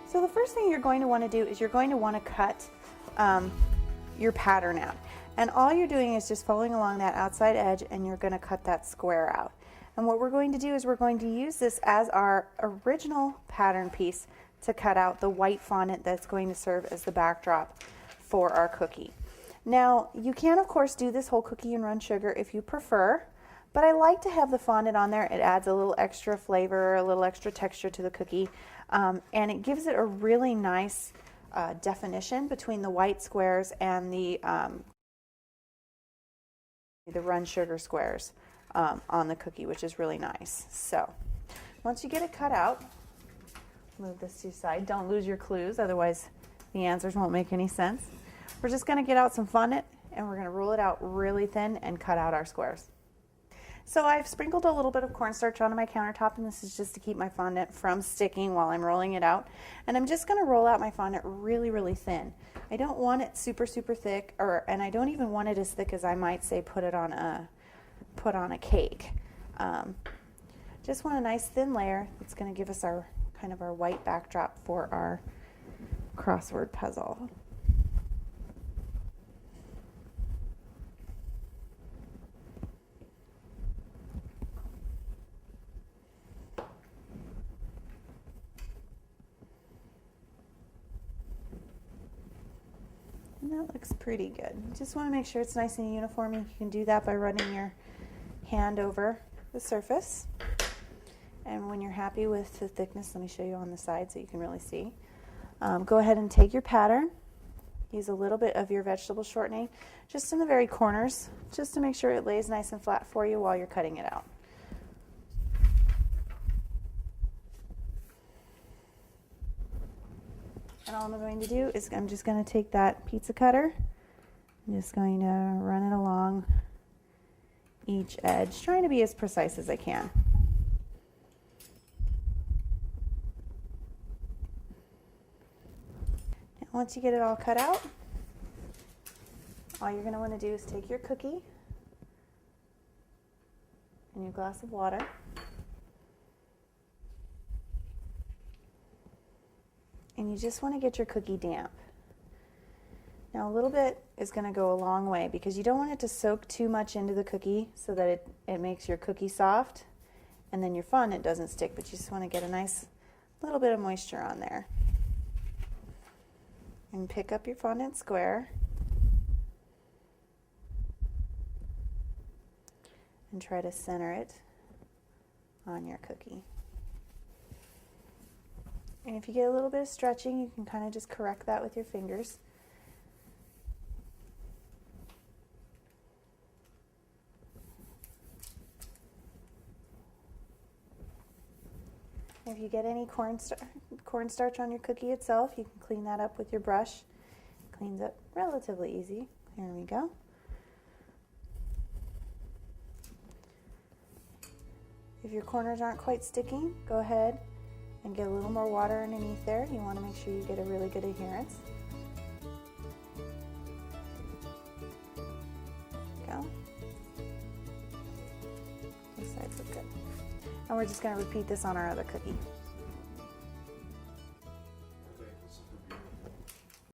So the first thing you're going to want to do is you're going to want to cut your pattern out. And all you're doing is just following along that outside edge, and you're going to cut that square out. And what we're going to do is we're going to use this as our original pattern piece to cut out the white fondant that's going to serve as the backdrop for our cookie. Now, you can of course do this whole cookie and run sugar if you prefer, but I like to have the fondant on there. It adds a little extra flavor, a little extra texture to the cookie, and it gives it a really nice definition between the white squares and the run sugar squares on the cookie, which is really nice. So once you get it cut out, move this to your side. Don't lose your clues, otherwise the answers won't make any sense. We're just going to get out some fondant, and we're going to roll it out really thin and cut out our squares. So I've sprinkled a little bit of cornstarch onto my countertop, and this is just to keep my fondant from sticking while I'm rolling it out. And I'm just going to roll out my fondant really, really thin. I don't want it super, super thick, and I don't even want it as thick as I might say put on a cake. Just want a nice thin layer that's going to give us our kind of our white backdrop for our crossword puzzle. And that looks pretty good. Just want to make sure it's nice and uniform. You can do that by running your hand over the surface. And when you're happy with the thickness, let me show you on the side so you can really see. Go ahead and take your pattern. Use a little bit of your vegetable shortening just in the very corners, just to make sure it lays nice and flat for you while you're cutting it out. And all I'm going to do is I'm just going to take that pizza cutter. I'm just going to run it along each edge, trying to be as precise as I can. And once you get it all cut out, all you're going to want to do is take your cookie and your glass of water. And you just want to get your cookie damp. Now a little bit is going to go a long way because you don't want it to soak too much into the cookie so that it makes your cookie soft, and then your fondant doesn't stick, but you just want to get a nice little bit of moisture on there. And pick up your fondant square and try to center it on your cookie. And if you get a little bit of stretching, you can kind of just correct that with your fingers. If you get any cornstarch on your cookie itself, you can clean that up with your brush. It cleans up relatively easy. Here we go. If your corners aren't quite sticking, go ahead and get a little more water underneath there. You want to make sure you get a really good adherence. There you go. This side's look good. And we're just going to repeat this on our other cookie.